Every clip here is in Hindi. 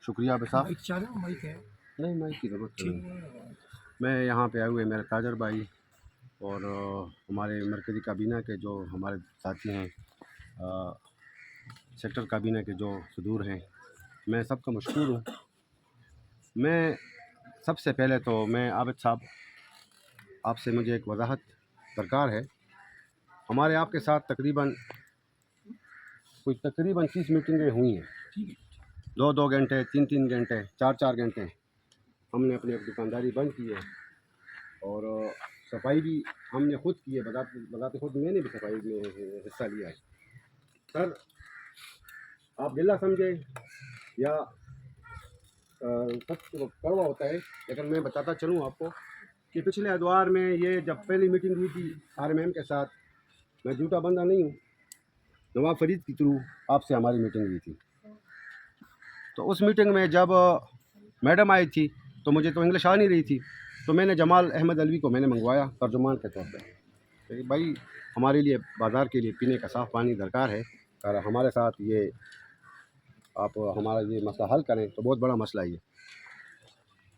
शुक्रिया बसाफ। नहीं माइक की ज़रूरत नहीं। मैं यहाँ पे आए हुए मेरे ताजर भाई और हमारे मरकज़ी काबीना के जो हमारे साथी हैं, सेक्टर काबीना के जो सदूर हैं, मैं सबका मशकूर हूँ। मैं सबसे पहले तो मैं आबिद साहब आपसे मुझे एक वजाहत दरकार है। हमारे आपके साथ तकरीबन 30 मीटिंगें हुई हैं, 2-2 घंटे, 3-3 घंटे, 4-4 घंटे हमने अपनी दुकानदारी बंद की है और सफाई भी हमने खुद की है। बताते खुद मैंने भी सफाई में हिस्सा लिया है। सर आप गिला समझे या सब कड़वा होता है, लेकिन मैं बताता चलूँ आपको कि पिछले अदवार में ये जब पहली मीटिंग हुई थी RMM के साथ, मैं झूठा बंदा नहीं हूँ, नवाब फरीद के थ्रू आपसे हमारी मीटिंग हुई थी। तो उस मीटिंग में जब मैडम आई थी तो मुझे तो इंग्लिश आ नहीं रही थी, तो मैंने जमाल अहमद अलवी को मैंने मंगवाया तर्जुमान के तौर पे। भाई हमारे लिए बाज़ार के लिए पीने का साफ़ पानी दरकार है और हमारे साथ ये आप हमारा ये मसला हल करें तो बहुत बड़ा मसला ये।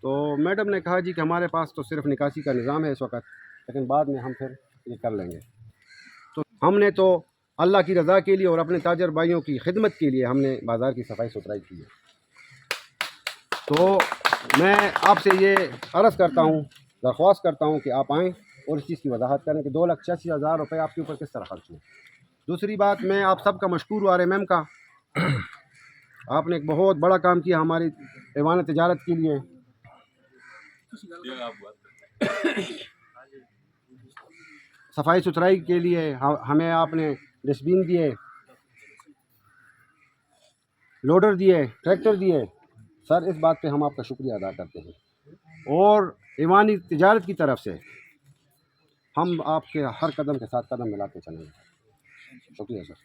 तो मैडम ने कहा जी कि हमारे पास तो सिर्फ निकासी का निज़ाम है इस वक्त, लेकिन बाद में हम फिर ये कर लेंगे। तो हमने तो अल्लाह की रज़ा के लिए और अपने ताजर भाइयों की खिदमत के लिए हमने बाज़ार की सफाई सुथराई की है। तो मैं आपसे ये अर्ज़ करता हूँ, दरख्वास्त करता हूँ कि आप आएँ और इस चीज़ की वजाहत करें कि 2,86,000 रुपये आपके ऊपर किस तरह खर्च हुए। दूसरी बात, मैं आप सबका मशकूर हूँ RMM का। आपने एक बहुत बड़ा काम किया हमारी ऐवान तिजारत के लिए। सफाई सुथराई के लिए हमें आपने डस्टबिन दिए, लोडर दिए, ट्रैक्टर दिए। सर इस बात पे हम आपका शुक्रिया अदा करते हैं और ईवानी तिजारत की तरफ से हम आपके हर कदम के साथ कदम मिलाते चलेंगे। शुक्रिया सर।